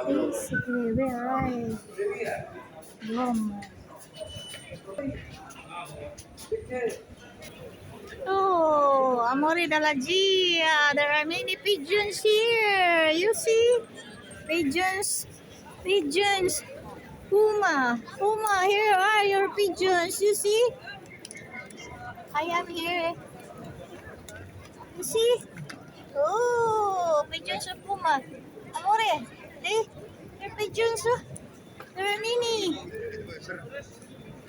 Basically, where I roam. Oh, Amore della Gia. There are many pigeons here. You see? Pigeons. Pigeons. Puma. Puma, here are your pigeons. You see? I am here. You see? Oh, pigeons of Puma. Amore, see? Your pigeons. Oh. There are many.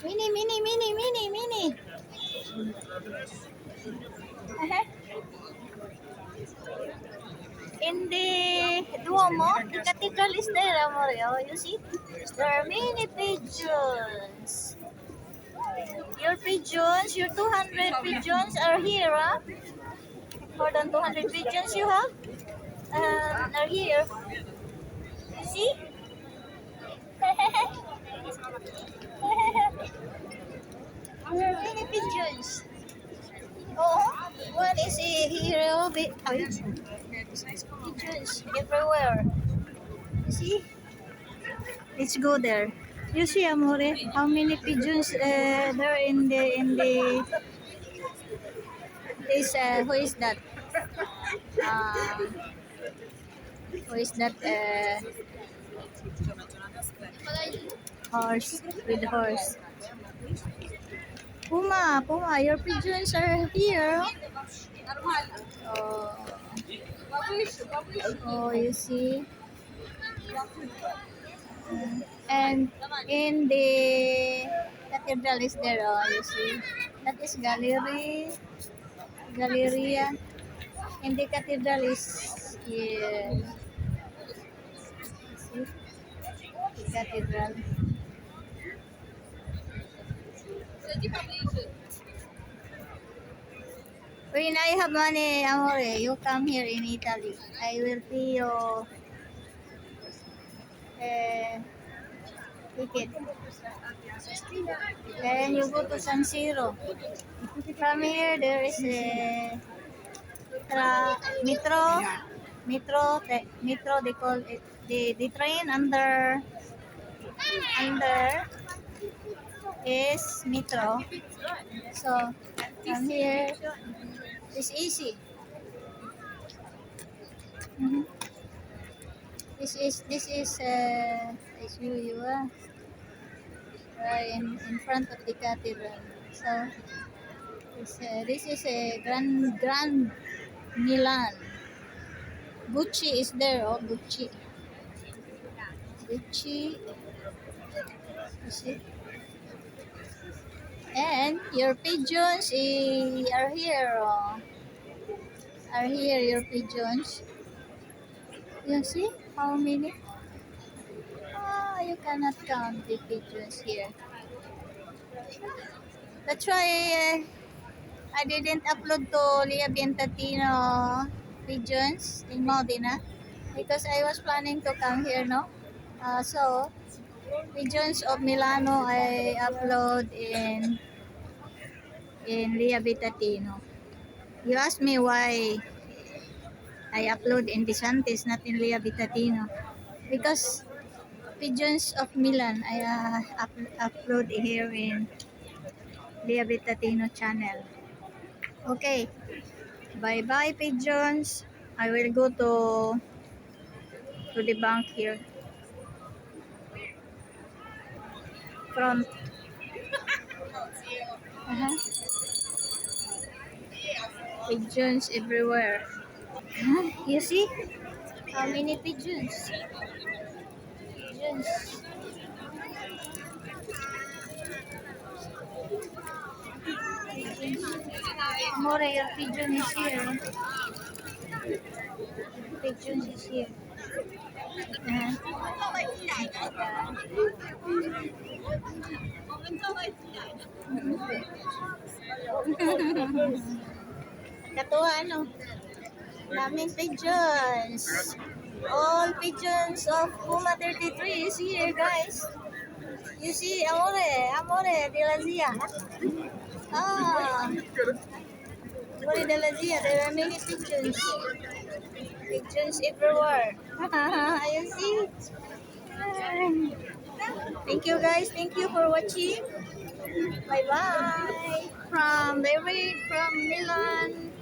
Mini, mini, mini, mini, mini. In the Duomo, the cathedral is there, Amore. Oh, you see? There are many pigeons. Your pigeons, your 200 pigeons are here, huh? More than 200 pigeons you have are here. You see? There are many pigeons. Oh, one is here. Oh, pigeons everywhere. You see? Let's go there. You see, Amore, how many pigeons there in the this who is that? Uh, who is that horse with horse? Puma, Puma, your pigeons are here. Oh, oh, you see. And in the cathedral is there. Oh, you see. That is gallery, galleria. In the cathedral is here. See, the cathedral. When I have money, Amore, you come here in Italy. I will pay you ticket. Then you go to San Siro. From here, there is a metro. Metro. They call it the train under is metro. So from here, it's easy. Mhm. This is you in front of the cathedral. So this is a Grand Milan. Gucci is there. Oh, Gucci. Gucci. You see? And your pigeons are here. Oh. Are here your pigeons? You see how many? Ah, you cannot count the pigeons here. That's why I didn't upload to Lia Bientatino pigeons in Modena because I was planning to come here, no? So pigeons of Milano I upload in Lia Bientatino. You asked me why I upload in Disantis, not in Lia Bientatino, because pigeons of Milan I upload here in Lia Bientatino channel. Okay, bye bye pigeons. I will go to the bank here. Front. Uh-huh. Pigeons everywhere. Huh? You see? How many pigeons? Pigeons. More your pigeon is here. Pigeons is here. Katuwa ano? Daming pigeons. All pigeons of Puma 33 is here, guys. You see, Amore de la Zia. Ah, Amore de la Zia. There are many pigeons. Pigeons everywhere. You see? Thank you guys. Thank you for watching. Bye bye. From Milan.